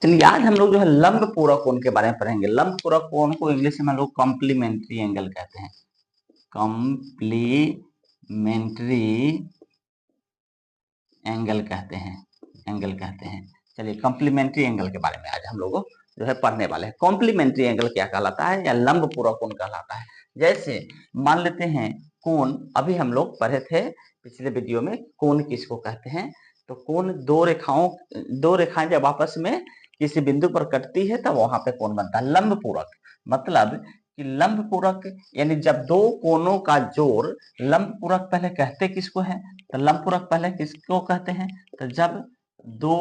चलिए आज हम लोग जो है लंब पूरक कोण के बारे में पढ़ेंगे। लंब पूरक कोण को इंग्लिश में हम लोग कॉम्प्लीमेंट्री एंगल कहते हैं। कॉम्प्लीमेंट्री एंगल कहते हैं। चलिए कॉम्प्लीमेंट्री एंगल के बारे में आज हम लोग जो है पढ़ने वाले हैं। कॉम्प्लीमेंट्री एंगल क्या कहलाता है या लंब पूरक कोण कहलाता है। जैसे मान लेते हैं कोण, अभी हम लोग पढ़े थे पिछले वीडियो में कोण किसको कहते हैं। तो कोण दो रेखाएं जब आपस में किसी बिंदु पर कटती है तब वहां पे कोण बनता है। लंब पूरक मतलब कि लंब पूरक यानी जब दो कोणों का जोड़, लंब पूरक पहले कहते किसको है, तो लंब पूरक पहले किसको कहते हैं, तो जब दो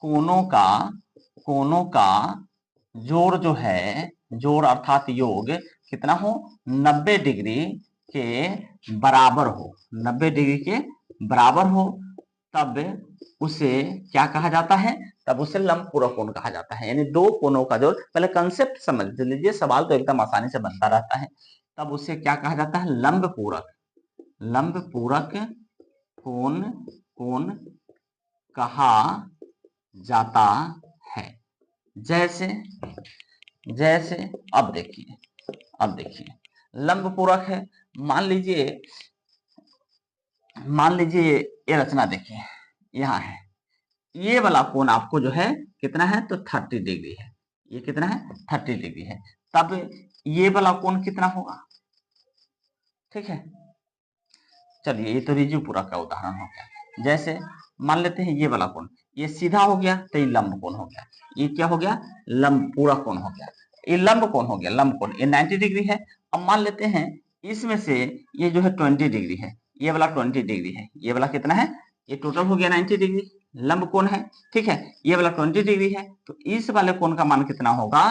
कोणों का जोड़ जो है, जोड़ अर्थात योग कितना हो, 90 डिग्री के बराबर हो, 90 डिग्री के बराबर हो, तब उसे क्या कहा जाता है, तब उसे लंब पूरक कोण कहा जाता है। यानी दो कोणों का जोड़, पहले कंसेप्ट समझ लीजिए, सवाल तो एकदम आसानी से बनता रहता है। तब उसे क्या कहा जाता है, लंब पूरक कोण कहा जाता है। जैसे अब देखिए लंब पूरक है। मान लीजिए ये रचना देखिए, यहाँ है, ये वाला कोण आपको जो है कितना है, तो 30 डिग्री है। ये कितना है, 30 डिग्री है। तब ये वाला कोण कितना होगा, ठीक है। चलिए ये तो रिजु पूरक का उदाहरण हो गया। जैसे मान लेते हैं ये वाला कोण, ये सीधा हो गया तो ये लंब कोण हो गया। ये क्या हो गया, लंब पूरक कोण हो गया। ये लंब कोण हो गया, लंब कोण ये 90 डिग्री है। अब मान लेते हैं इसमें से ये जो है 20 डिग्री है, ये वाला 20 डिग्री है, ये वाला कितना है, ये टोटल हो गया 90 डिग्री, लंब कोण है, ठीक है। ये वाला 20 डिग्री है, तो इस वाले कोण का मान कितना होगा,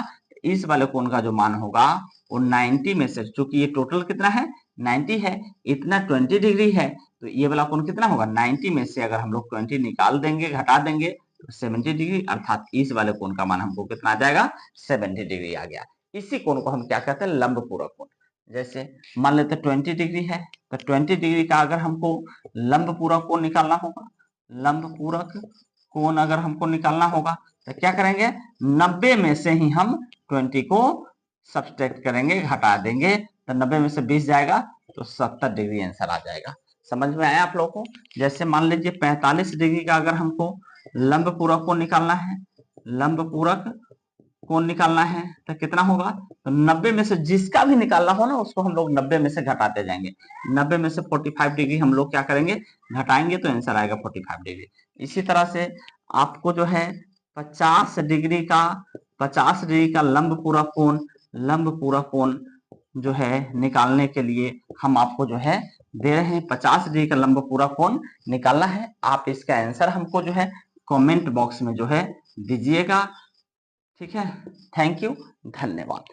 इस वाले कोण का जो मान होगा वो 90 में से, चूंकि ये टोटल कितना है 90 है, इतना 20 डिग्री है, तो ये वाला कोण कितना होगा, 90 में से अगर हम लोग 20 निकाल देंगे, घटा देंगे, तो 70 डिग्री, अर्थात इस वाले कोण का मान हमको कितना आ जाएगा, 70 डिग्री आ गया। इसी कोण को हम क्या कहते हैं, लंब पूरक कोण। जैसे मान लेते 20 डिग्री है, तो 20 डिग्री का अगर हमको लंब पूरक कोण निकालना होगा, लंब पूरक कोण अगर हमको निकालना होगा तो क्या करेंगे, 90 में से ही हम 20 को सब्सट्रैक्ट करेंगे, घटा देंगे, तो 90 में से 20 जाएगा तो 70 डिग्री आंसर आ जाएगा। समझ में आया आप लोगों को। जैसे मान लीजिए 45 डिग्री का अगर हमको लंब पूरक कोण निकालना है, लंब पूरक कोण निकालना है तो कितना होगा, तो 90 में से जिसका भी निकालना हो ना उसको हम लोग 90 में से घटाते जाएंगे। 90 में से 45 डिग्री हम लोग क्या करेंगे, घटाएंगे, तो आंसर आएगा 45 डिग्री। इसी तरह से आपको जो है 50 डिग्री का लंब पूरक कोण जो है निकालने के लिए हम आपको जो है दे रहे हैं 50 डिग्री का लंब पूरक कोण निकालना है। आप इसका आंसर हमको जो है कमेंट बॉक्स में जो है दीजिएगा, ठीक है। थैंक यू, धन्यवाद।